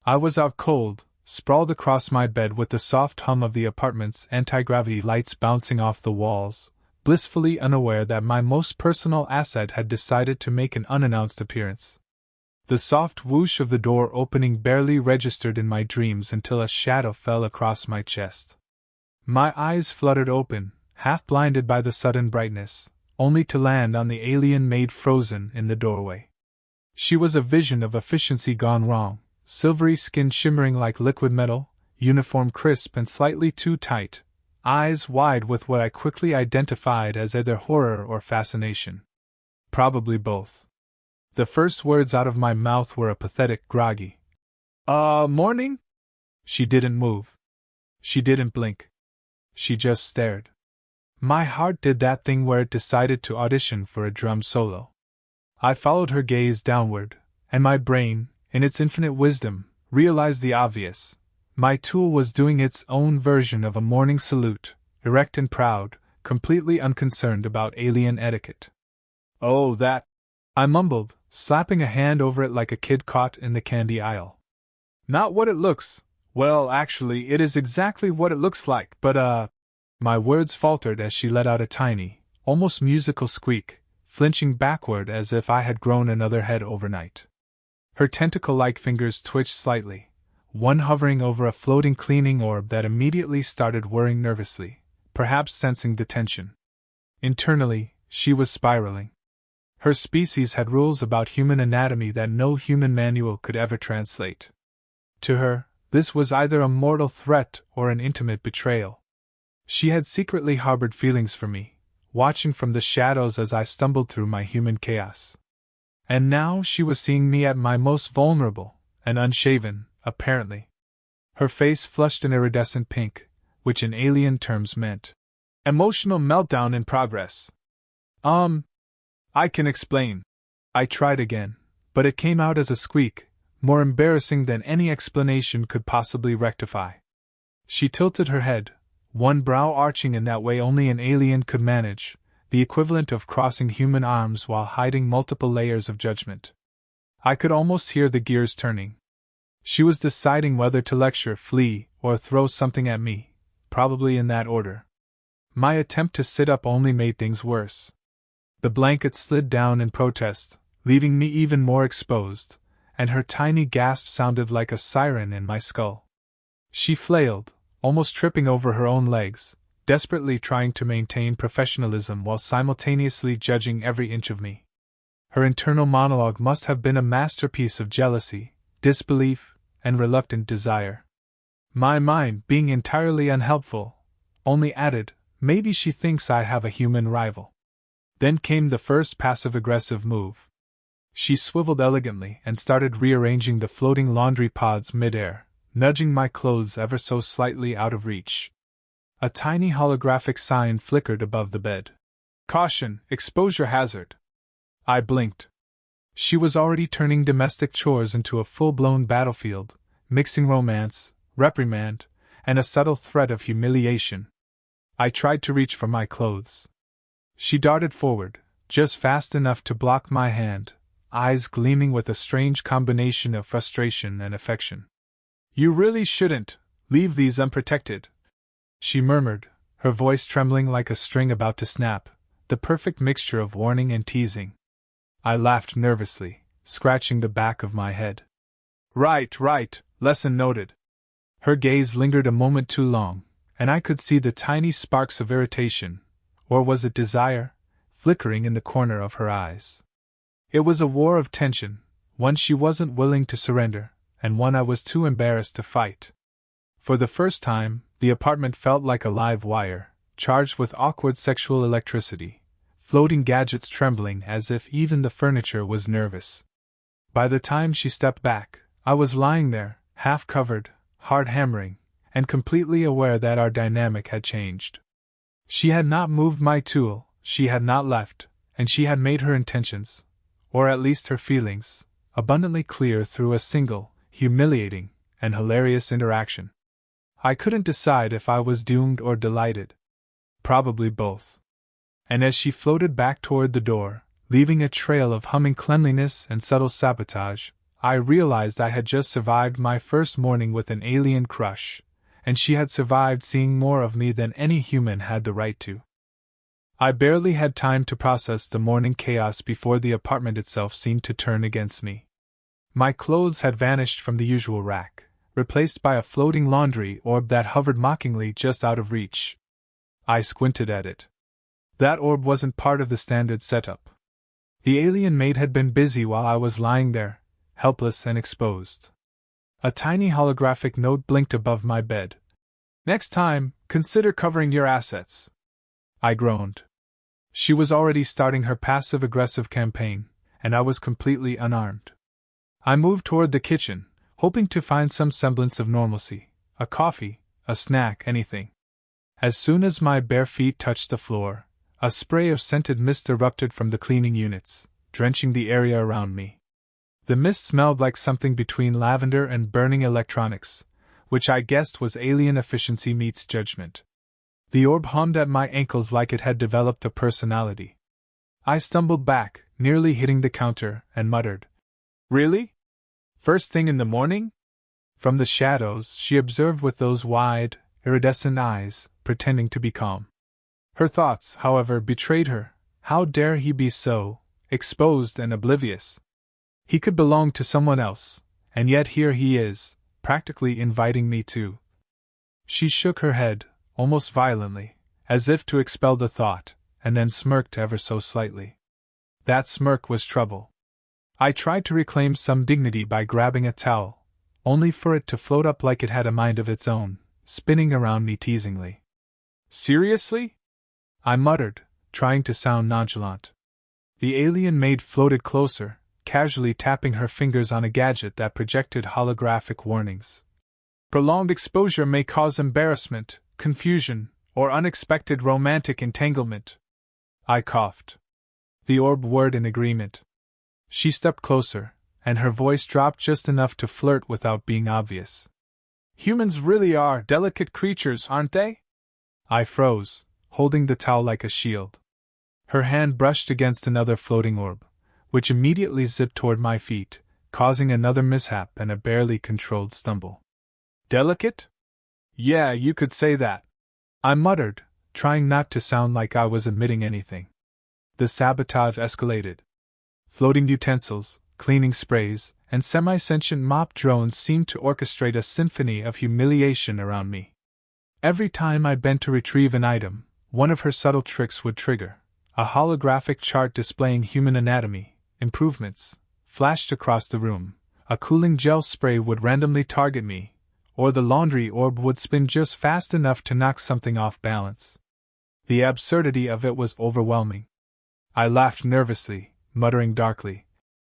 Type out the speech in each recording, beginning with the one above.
I was out cold, sprawled across my bed with the soft hum of the apartment's anti-gravity lights bouncing off the walls, blissfully unaware that my most personal asset had decided to make an unannounced appearance. The soft whoosh of the door opening barely registered in my dreams until a shadow fell across my chest. My eyes fluttered open, half blinded by the sudden brightness, only to land on the alien maid frozen in the doorway. She was a vision of efficiency gone wrong, silvery skin shimmering like liquid metal, uniform crisp and slightly too tight, eyes wide with what I quickly identified as either horror or fascination. Probably both. The first words out of my mouth were a pathetic, groggy, morning? She didn't move. She didn't blink. She just stared. My heart did that thing where it decided to audition for a drum solo. I followed her gaze downward, and my brain, in its infinite wisdom, realized the obvious. My tool was doing its own version of a morning salute, erect and proud, completely unconcerned about alien etiquette. Oh, that, I mumbled, slapping a hand over it like a kid caught in the candy aisle. Not what it looks. Well, actually, it is exactly what it looks like, but My words faltered as she let out a tiny, almost musical squeak, flinching backward as if I had grown another head overnight. Her tentacle-like fingers twitched slightly, one hovering over a floating cleaning orb that immediately started whirring nervously, perhaps sensing the tension. Internally, she was spiraling. Her species had rules about human anatomy that no human manual could ever translate. To her, this was either a mortal threat or an intimate betrayal. She had secretly harbored feelings for me, watching from the shadows as I stumbled through my human chaos. And now she was seeing me at my most vulnerable, and unshaven, apparently. Her face flushed an iridescent pink, which in alien terms meant emotional meltdown in progress. I can explain. I tried again, but it came out as a squeak, more embarrassing than any explanation could possibly rectify. She tilted her head, one brow arching in that way only an alien could manage, the equivalent of crossing human arms while hiding multiple layers of judgment. I could almost hear the gears turning. She was deciding whether to lecture, flee, or throw something at me, probably in that order. My attempt to sit up only made things worse. The blanket slid down in protest, leaving me even more exposed, and her tiny gasp sounded like a siren in my skull. She flailed, almost tripping over her own legs, desperately trying to maintain professionalism while simultaneously judging every inch of me. Her internal monologue must have been a masterpiece of jealousy, disbelief, and reluctant desire. My mind, being entirely unhelpful, only added, maybe she thinks I have a human rival. Then came the first passive-aggressive move. She swiveled elegantly and started rearranging the floating laundry pods mid-air, nudging my clothes ever so slightly out of reach. A tiny holographic sign flickered above the bed. Caution, exposure hazard. I blinked. She was already turning domestic chores into a full-blown battlefield, mixing romance, reprimand, and a subtle threat of humiliation. I tried to reach for my clothes. She darted forward, just fast enough to block my hand, eyes gleaming with a strange combination of frustration and affection. You really shouldn't leave these unprotected, she murmured, her voice trembling like a string about to snap, the perfect mixture of warning and teasing. I laughed nervously, scratching the back of my head. Right, lesson noted. Her gaze lingered a moment too long, and I could see the tiny sparks of irritation, or was it desire, flickering in the corner of her eyes. It was a war of tension, one she wasn't willing to surrender, and one I was too embarrassed to fight. For the first time, the apartment felt like a live wire, charged with awkward sexual electricity, floating gadgets trembling as if even the furniture was nervous. By the time she stepped back, I was lying there, half-covered, hard-hammering, and completely aware that our dynamic had changed. She had not moved my tool, she had not left, and she had made her intentions, or at least her feelings, abundantly clear through a single, humiliating, and hilarious interaction. I couldn't decide if I was doomed or delighted. Probably both. And as she floated back toward the door, leaving a trail of humming cleanliness and subtle sabotage, I realized I had just survived my first morning with an alien crush, and she had survived seeing more of me than any human had the right to. I barely had time to process the morning chaos before the apartment itself seemed to turn against me. My clothes had vanished from the usual rack, replaced by a floating laundry orb that hovered mockingly just out of reach. I squinted at it. That orb wasn't part of the standard setup. The alien maid had been busy while I was lying there, helpless and exposed. A tiny holographic note blinked above my bed. "Next time, consider covering your assets." I groaned. She was already starting her passive-aggressive campaign, and I was completely unarmed. I moved toward the kitchen, hoping to find some semblance of normalcy, a coffee, a snack, anything. As soon as my bare feet touched the floor, a spray of scented mist erupted from the cleaning units, drenching the area around me. The mist smelled like something between lavender and burning electronics, which I guessed was alien efficiency meets judgment. The orb hummed at my ankles like it had developed a personality. I stumbled back, nearly hitting the counter, and muttered, "Really? First thing in the morning?" From the shadows, she observed with those wide, iridescent eyes, pretending to be calm. Her thoughts, however, betrayed her. How dare he be so exposed and oblivious? He could belong to someone else, and yet here he is, practically inviting me to. She shook her head, almost violently, as if to expel the thought, and then smirked ever so slightly. That smirk was trouble. I tried to reclaim some dignity by grabbing a towel, only for it to float up like it had a mind of its own, spinning around me teasingly. "Seriously?" I muttered, trying to sound nonchalant. The alien maid floated closer, casually tapping her fingers on a gadget that projected holographic warnings. "Prolonged exposure may cause embarrassment, confusion, or unexpected romantic entanglement." I coughed. The orb whirred in agreement. She stepped closer, and her voice dropped just enough to flirt without being obvious. "Humans really are delicate creatures, aren't they?" I froze, holding the towel like a shield. Her hand brushed against another floating orb, which immediately zipped toward my feet, causing another mishap and a barely controlled stumble. "Delicate? Yeah, you could say that," I muttered, trying not to sound like I was admitting anything. The sabotage escalated. Floating utensils, cleaning sprays, and semi-sentient mop drones seemed to orchestrate a symphony of humiliation around me. Every time I bent to retrieve an item, one of her subtle tricks would trigger. A holographic chart displaying human anatomy improvements flashed across the room, a cooling gel spray would randomly target me, or the laundry orb would spin just fast enough to knock something off balance. The absurdity of it was overwhelming. I laughed nervously, muttering darkly,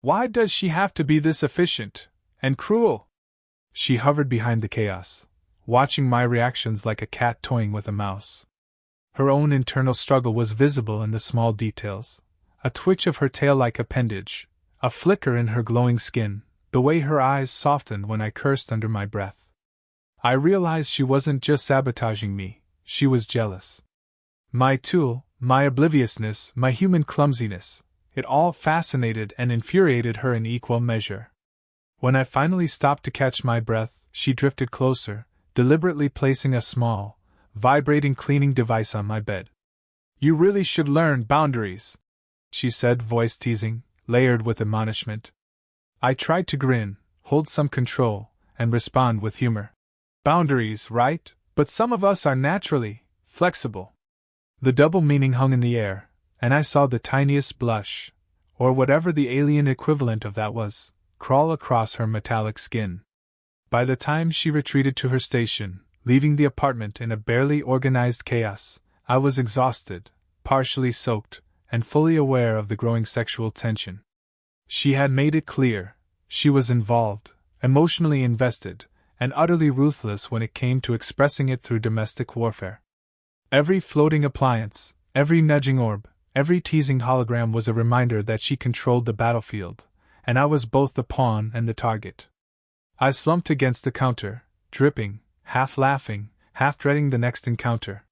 "Why does she have to be this efficient and cruel?" She hovered behind the chaos, watching my reactions like a cat toying with a mouse. Her own internal struggle was visible in the small details. A twitch of her tail-like appendage, a flicker in her glowing skin, the way her eyes softened when I cursed under my breath. I realized she wasn't just sabotaging me, she was jealous. My tool, my obliviousness, my human clumsiness, it all fascinated and infuriated her in equal measure. When I finally stopped to catch my breath, she drifted closer, deliberately placing a small, vibrating cleaning device on my bed. "You really should learn boundaries," she said, voice teasing, layered with admonishment. I tried to grin, hold some control, and respond with humor. "Boundaries, right? But some of us are naturally flexible." The double meaning hung in the air, and I saw the tiniest blush, or whatever the alien equivalent of that was, crawl across her metallic skin. By the time she retreated to her station, leaving the apartment in a barely organized chaos, I was exhausted, partially soaked, and fully aware of the growing sexual tension. She had made it clear, she was involved, emotionally invested, and utterly ruthless when it came to expressing it through domestic warfare. Every floating appliance, every nudging orb, every teasing hologram was a reminder that she controlled the battlefield, and I was both the pawn and the target. I slumped against the counter, dripping, half laughing, half dreading the next encounter.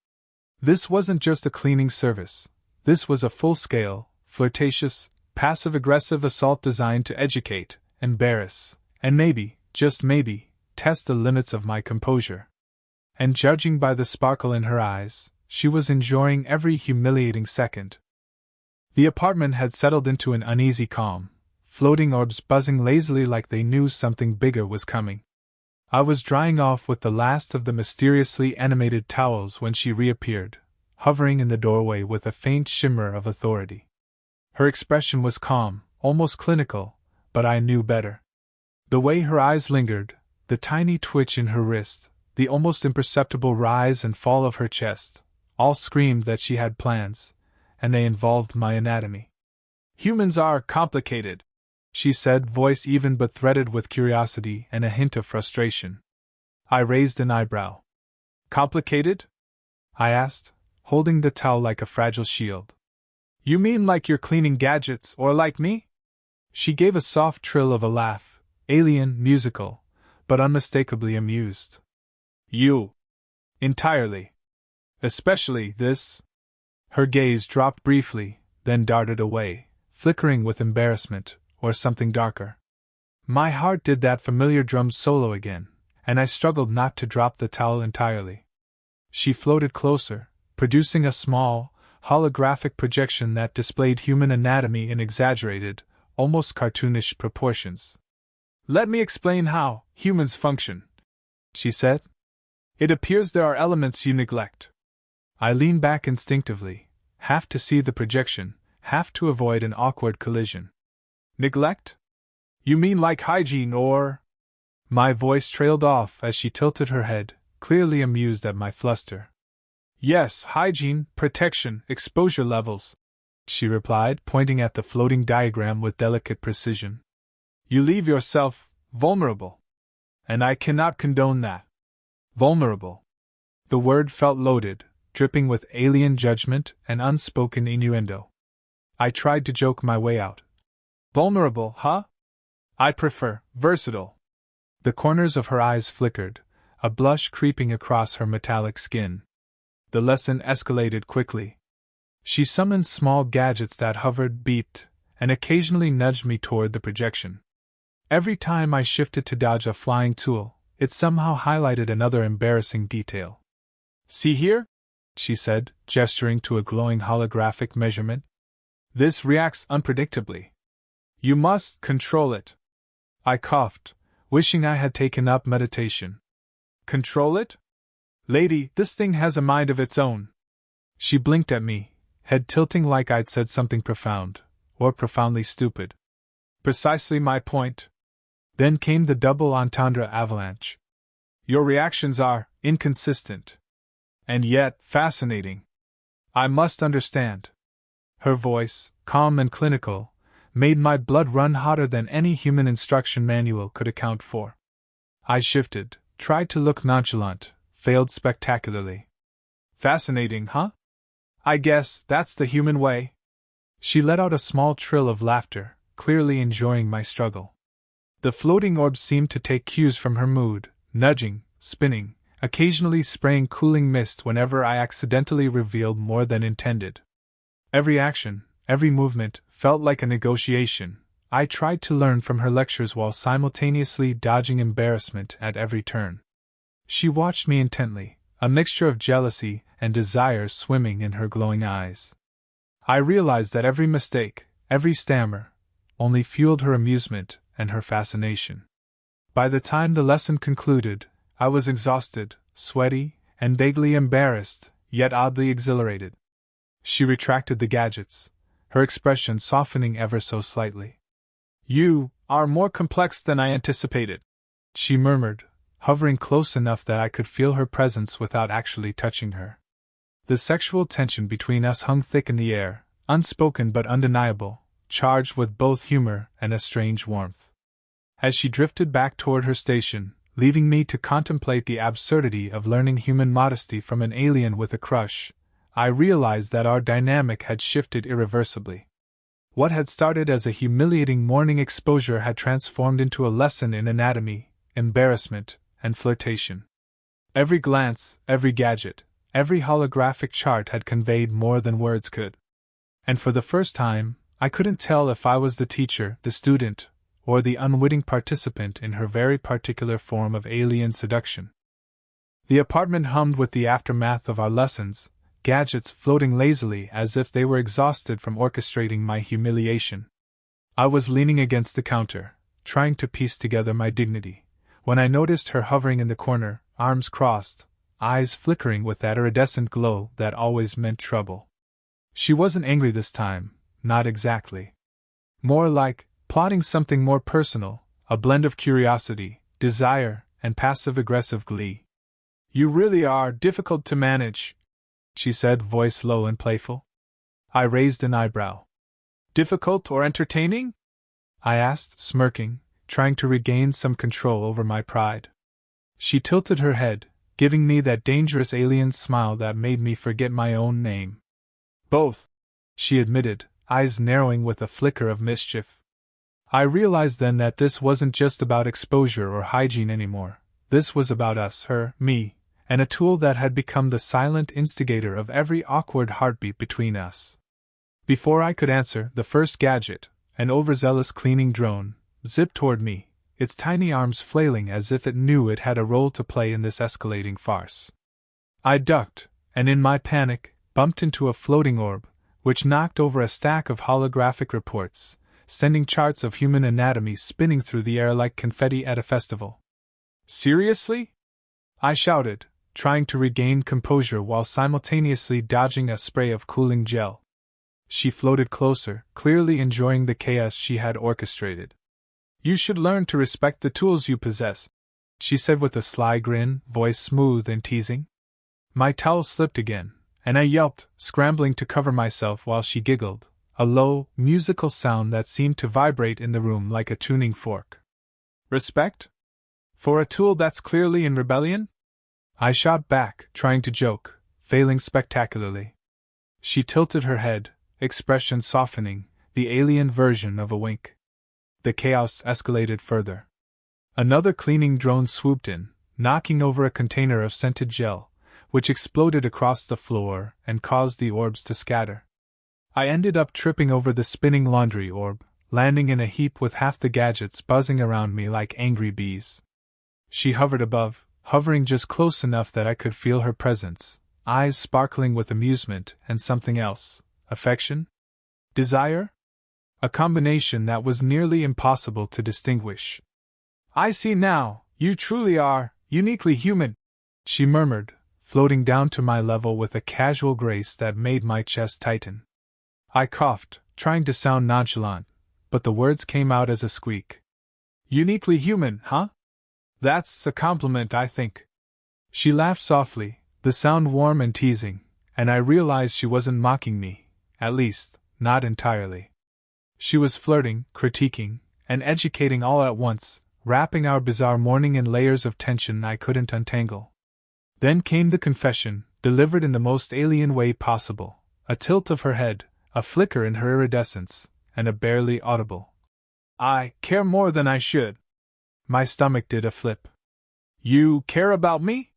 This wasn't just a cleaning service. This was a full-scale, flirtatious, passive-aggressive assault designed to educate, embarrass, and maybe, just maybe, test the limits of my composure. And judging by the sparkle in her eyes, she was enjoying every humiliating second. The apartment had settled into an uneasy calm, floating orbs buzzing lazily like they knew something bigger was coming. I was drying off with the last of the mysteriously animated towels when she reappeared, hovering in the doorway with a faint shimmer of authority. Her expression was calm, almost clinical, but I knew better. The way her eyes lingered, the tiny twitch in her wrist, the almost imperceptible rise and fall of her chest, all screamed that she had plans, and they involved my anatomy. "Humans are complicated," she said, voice even but threaded with curiosity and a hint of frustration. I raised an eyebrow. "Complicated?" I asked, holding the towel like a fragile shield. "You mean like you're cleaning gadgets, or like me?" She gave a soft trill of a laugh, alien, musical, but unmistakably amused. "You. Entirely. Especially this." Her gaze dropped briefly, then darted away, flickering with embarrassment, or something darker. My heart did that familiar drum solo again, and I struggled not to drop the towel entirely. She floated closer, producing a small, holographic projection that displayed human anatomy in exaggerated, almost cartoonish proportions. "Let me explain how humans function," she said. "It appears there are elements you neglect." I leaned back instinctively, half to see the projection, half to avoid an awkward collision. "Neglect? You mean like hygiene or—" My voice trailed off as she tilted her head, clearly amused at my fluster. "Yes, hygiene, protection, exposure levels," she replied, pointing at the floating diagram with delicate precision. "You leave yourself vulnerable. And I cannot condone that." Vulnerable. The word felt loaded, dripping with alien judgment and unspoken innuendo. I tried to joke my way out. "Vulnerable, huh? I'd prefer versatile." The corners of her eyes flickered, a blush creeping across her metallic skin. The lesson escalated quickly. She summoned small gadgets that hovered, beeped, and occasionally nudged me toward the projection. Every time I shifted to dodge a flying tool, it somehow highlighted another embarrassing detail. "See here?" she said, gesturing to a glowing holographic measurement. "This reacts unpredictably. You must control it." I coughed, wishing I had taken up meditation. "Control it? Lady, this thing has a mind of its own." She blinked at me, head tilting like I'd said something profound, or profoundly stupid. "Precisely my point." Then came the double entendre avalanche. "Your reactions are inconsistent. And yet fascinating. I must understand." Her voice, calm and clinical, made my blood run hotter than any human instruction manual could account for. I shifted, tried to look nonchalant, failed spectacularly. "Fascinating, huh? I guess that's the human way." She let out a small trill of laughter, clearly enjoying my struggle. The floating orbs seemed to take cues from her mood, nudging, spinning, occasionally spraying cooling mist whenever I accidentally revealed more than intended. Every action, every movement, felt like a negotiation. I tried to learn from her lectures while simultaneously dodging embarrassment at every turn. She watched me intently, a mixture of jealousy and desire swimming in her glowing eyes. I realized that every mistake, every stammer, only fueled her amusement and her fascination. By the time the lesson concluded, I was exhausted, sweaty, and vaguely embarrassed, yet oddly exhilarated. She retracted the gadgets, her expression softening ever so slightly. "You are more complex than I anticipated," she murmured, hovering close enough that I could feel her presence without actually touching her. The sexual tension between us hung thick in the air, unspoken but undeniable, charged with both humor and a strange warmth. As she drifted back toward her station, leaving me to contemplate the absurdity of learning human modesty from an alien with a crush, I realized that our dynamic had shifted irreversibly. What had started as a humiliating morning exposure had transformed into a lesson in anatomy, embarrassment, and flirtation. Every glance, every gadget, every holographic chart had conveyed more than words could. And for the first time, I couldn't tell if I was the teacher, the student, or the unwitting participant in her very particular form of alien seduction. The apartment hummed with the aftermath of our lessons, gadgets floating lazily as if they were exhausted from orchestrating my humiliation. I was leaning against the counter, trying to piece together my dignity, when I noticed her hovering in the corner, arms crossed, eyes flickering with that iridescent glow that always meant trouble. She wasn't angry this time, not exactly. More like plotting something more personal, a blend of curiosity, desire, and passive-aggressive glee. "You really are difficult to manage," she said, voice low and playful. I raised an eyebrow. "Difficult or entertaining?" I asked, smirking, trying to regain some control over my pride. She tilted her head, giving me that dangerous alien smile that made me forget my own name. "Both," she admitted, eyes narrowing with a flicker of mischief. I realized then that this wasn't just about exposure or hygiene anymore. This was about us, her, me, and a tool that had become the silent instigator of every awkward heartbeat between us. Before I could answer, the first gadget, an overzealous cleaning drone, zipped toward me, its tiny arms flailing as if it knew it had a role to play in this escalating farce. I ducked, and in my panic, bumped into a floating orb, which knocked over a stack of holographic reports, sending charts of human anatomy spinning through the air like confetti at a festival. "Seriously?" I shouted, trying to regain composure while simultaneously dodging a spray of cooling gel. She floated closer, clearly enjoying the chaos she had orchestrated. "You should learn to respect the tools you possess," she said with a sly grin, voice smooth and teasing. My towel slipped again, and I yelped, scrambling to cover myself while she giggled, a low, musical sound that seemed to vibrate in the room like a tuning fork. "Respect? For a tool that's clearly in rebellion?" I shot back, trying to joke, failing spectacularly. She tilted her head, expression softening, the alien version of a wink. The chaos escalated further. Another cleaning drone swooped in, knocking over a container of scented gel, which exploded across the floor and caused the orbs to scatter. I ended up tripping over the spinning laundry orb, landing in a heap with half the gadgets buzzing around me like angry bees. She hovered above, hovering just close enough that I could feel her presence, eyes sparkling with amusement and something else. Affection? Desire? A combination that was nearly impossible to distinguish. "I see now, you truly are uniquely human," she murmured, floating down to my level with a casual grace that made my chest tighten. I coughed, trying to sound nonchalant, but the words came out as a squeak. "Uniquely human, huh? That's a compliment, I think." She laughed softly, the sound warm and teasing, and I realized she wasn't mocking me, at least, not entirely. She was flirting, critiquing, and educating all at once, wrapping our bizarre morning in layers of tension I couldn't untangle. Then came the confession, delivered in the most alien way possible, a tilt of her head, a flicker in her iridescence, and a barely audible "I care more than I should." My stomach did a flip. "You care about me?"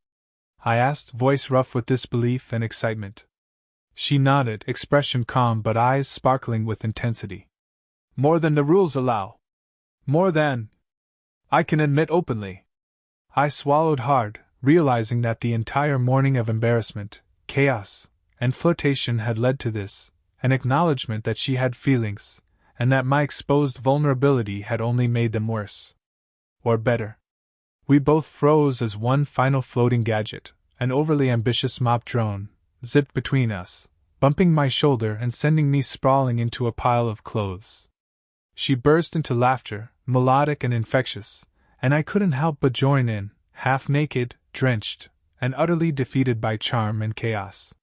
I asked, voice rough with disbelief and excitement. She nodded, expression calm but eyes sparkling with intensity. "More than the rules allow. More than I can admit openly." I swallowed hard, realizing that the entire morning of embarrassment, chaos, and flirtation had led to this, an acknowledgement that she had feelings, and that my exposed vulnerability had only made them worse. Or better. We both froze as one final floating gadget, an overly ambitious mop drone, zipped between us, bumping my shoulder and sending me sprawling into a pile of clothes. She burst into laughter, melodic and infectious, and I couldn't help but join in, half naked, drenched, and utterly defeated by charm and chaos.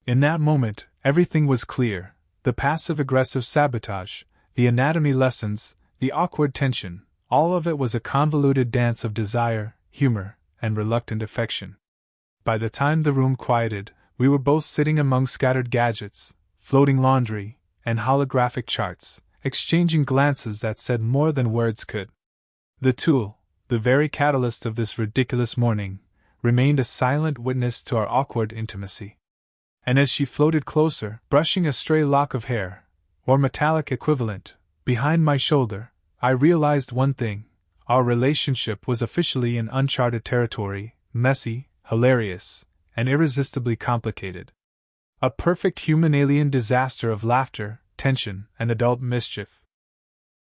In that moment, everything was clear: the passive-aggressive sabotage, the anatomy lessons, the awkward tension, all of it was a convoluted dance of desire, humor, and reluctant affection. By the time the room quieted, we were both sitting among scattered gadgets, floating laundry, and holographic charts, exchanging glances that said more than words could. The tool, the very catalyst of this ridiculous morning, remained a silent witness to our awkward intimacy. And as she floated closer, brushing a stray lock of hair, or metallic equivalent, behind my shoulder, I realized one thing: our relationship was officially in uncharted territory, messy, hilarious, and irresistibly complicated. A perfect human alien disaster of laughter, tension, and adult mischief.